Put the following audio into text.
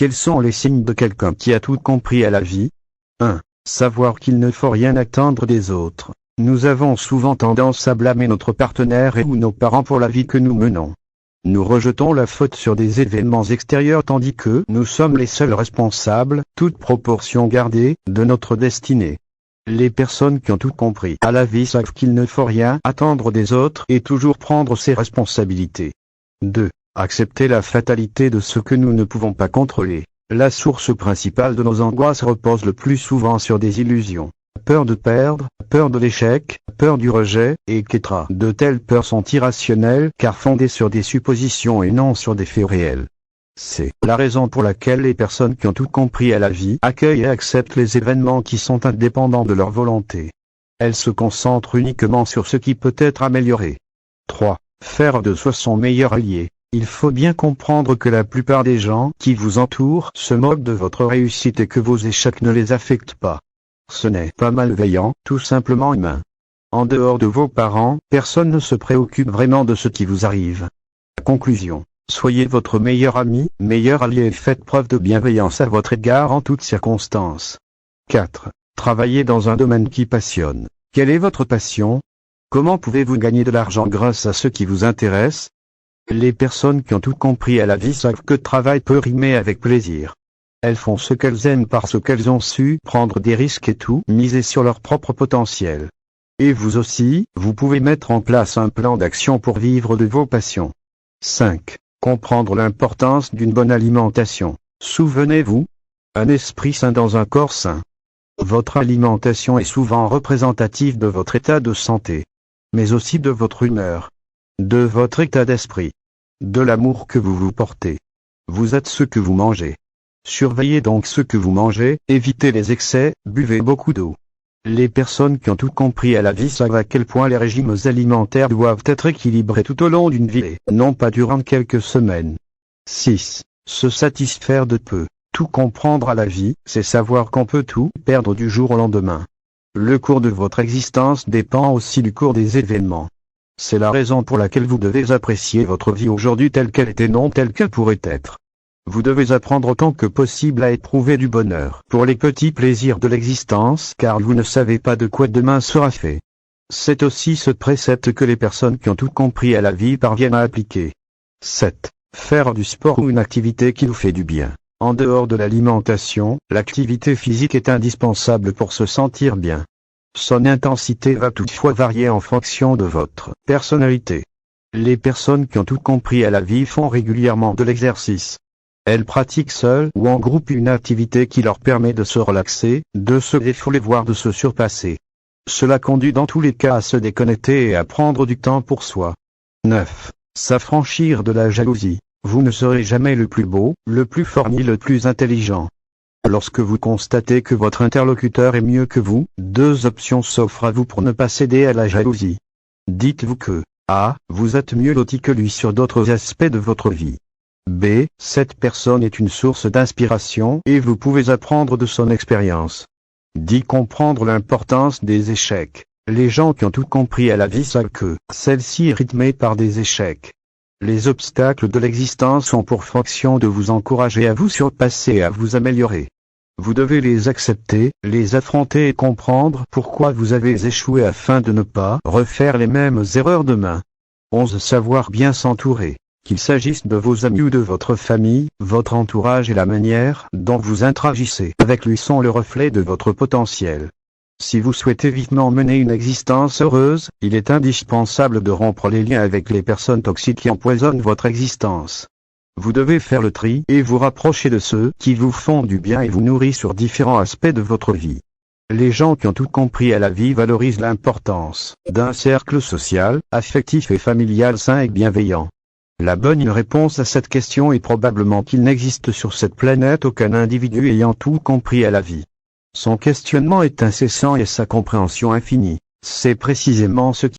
Quels sont les signes de quelqu'un qui a tout compris à la vie? 1. Savoir qu'il ne faut rien attendre des autres. Nous avons souvent tendance à blâmer notre partenaire ou nos parents pour la vie que nous menons. Nous rejetons la faute sur des événements extérieurs tandis que nous sommes les seuls responsables, toute proportion gardée, de notre destinée. Les personnes qui ont tout compris à la vie savent qu'il ne faut rien attendre des autres et toujours prendre ses responsabilités. 2. Accepter la fatalité de ce que nous ne pouvons pas contrôler. La source principale de nos angoisses repose le plus souvent sur des illusions. Peur de perdre, peur de l'échec, peur du rejet, etc. De telles peurs sont irrationnelles car fondées sur des suppositions et non sur des faits réels. C'est la raison pour laquelle les personnes qui ont tout compris à la vie accueillent et acceptent les événements qui sont indépendants de leur volonté. Elles se concentrent uniquement sur ce qui peut être amélioré. 3. Faire de soi son meilleur allié. Il faut bien comprendre que la plupart des gens qui vous entourent se moquent de votre réussite et que vos échecs ne les affectent pas. Ce n'est pas malveillant, tout simplement humain. En dehors de vos parents, personne ne se préoccupe vraiment de ce qui vous arrive. Conclusion. Soyez votre meilleur ami, meilleur allié et faites preuve de bienveillance à votre égard en toutes circonstances. 4. Travaillez dans un domaine qui passionne. Quelle est votre passion? Comment pouvez-vous gagner de l'argent grâce à ce qui vous intéresse? Les personnes qui ont tout compris à la vie savent que travail peut rimer avec plaisir. Elles font ce qu'elles aiment parce qu'elles ont su prendre des risques et tout miser sur leur propre potentiel. Et vous aussi, vous pouvez mettre en place un plan d'action pour vivre de vos passions. 5. Comprendre l'importance d'une bonne alimentation. Souvenez-vous, un esprit sain dans un corps sain. Votre alimentation est souvent représentative de votre état de santé, mais aussi de votre humeur, de votre état d'esprit, de l'amour que vous vous portez. Vous êtes ce que vous mangez. Surveillez donc ce que vous mangez, évitez les excès, buvez beaucoup d'eau. Les personnes qui ont tout compris à la vie savent à quel point les régimes alimentaires doivent être équilibrés tout au long d'une vie et non pas durant quelques semaines. 6. Se satisfaire de peu. Tout comprendre à la vie, c'est savoir qu'on peut tout perdre du jour au lendemain. Le cours de votre existence dépend aussi du cours des événements. C'est la raison pour laquelle vous devez apprécier votre vie aujourd'hui telle qu'elle est et non telle qu'elle pourrait être. Vous devez apprendre autant que possible à éprouver du bonheur pour les petits plaisirs de l'existence car vous ne savez pas de quoi demain sera fait. C'est aussi ce précepte que les personnes qui ont tout compris à la vie parviennent à appliquer. 7. Faire du sport ou une activité qui nous fait du bien. En dehors de l'alimentation, l'activité physique est indispensable pour se sentir bien. Son intensité va toutefois varier en fonction de votre personnalité. Les personnes qui ont tout compris à la vie font régulièrement de l'exercice. Elles pratiquent seules ou en groupe une activité qui leur permet de se relaxer, de se défouler voire de se surpasser. Cela conduit dans tous les cas à se déconnecter et à prendre du temps pour soi. 9. S'affranchir de la jalousie. Vous ne serez jamais le plus beau, le plus fort ni le plus intelligent. Lorsque vous constatez que votre interlocuteur est mieux que vous, deux options s'offrent à vous pour ne pas céder à la jalousie. Dites-vous que A. Vous êtes mieux loti que lui sur d'autres aspects de votre vie. B. Cette personne est une source d'inspiration et vous pouvez apprendre de son expérience. D. Comprendre l'importance des échecs. Les gens qui ont tout compris à la vie savent que celle-ci est rythmée par des échecs. Les obstacles de l'existence ont pour fonction de vous encourager à vous surpasser et à vous améliorer. Vous devez les accepter, les affronter et comprendre pourquoi vous avez échoué afin de ne pas refaire les mêmes erreurs demain. 11. Savoir bien s'entourer. Qu'il s'agisse de vos amis ou de votre famille, votre entourage et la manière dont vous interagissez avec lui sont le reflet de votre potentiel. Si vous souhaitez vivement mener une existence heureuse, il est indispensable de rompre les liens avec les personnes toxiques qui empoisonnent votre existence. Vous devez faire le tri et vous rapprocher de ceux qui vous font du bien et vous nourrissent sur différents aspects de votre vie. Les gens qui ont tout compris à la vie valorisent l'importance d'un cercle social, affectif et familial sain et bienveillant. La bonne réponse à cette question est probablement qu'il n'existe sur cette planète aucun individu ayant tout compris à la vie. Son questionnement est incessant et sa compréhension infinie. C'est précisément ce qui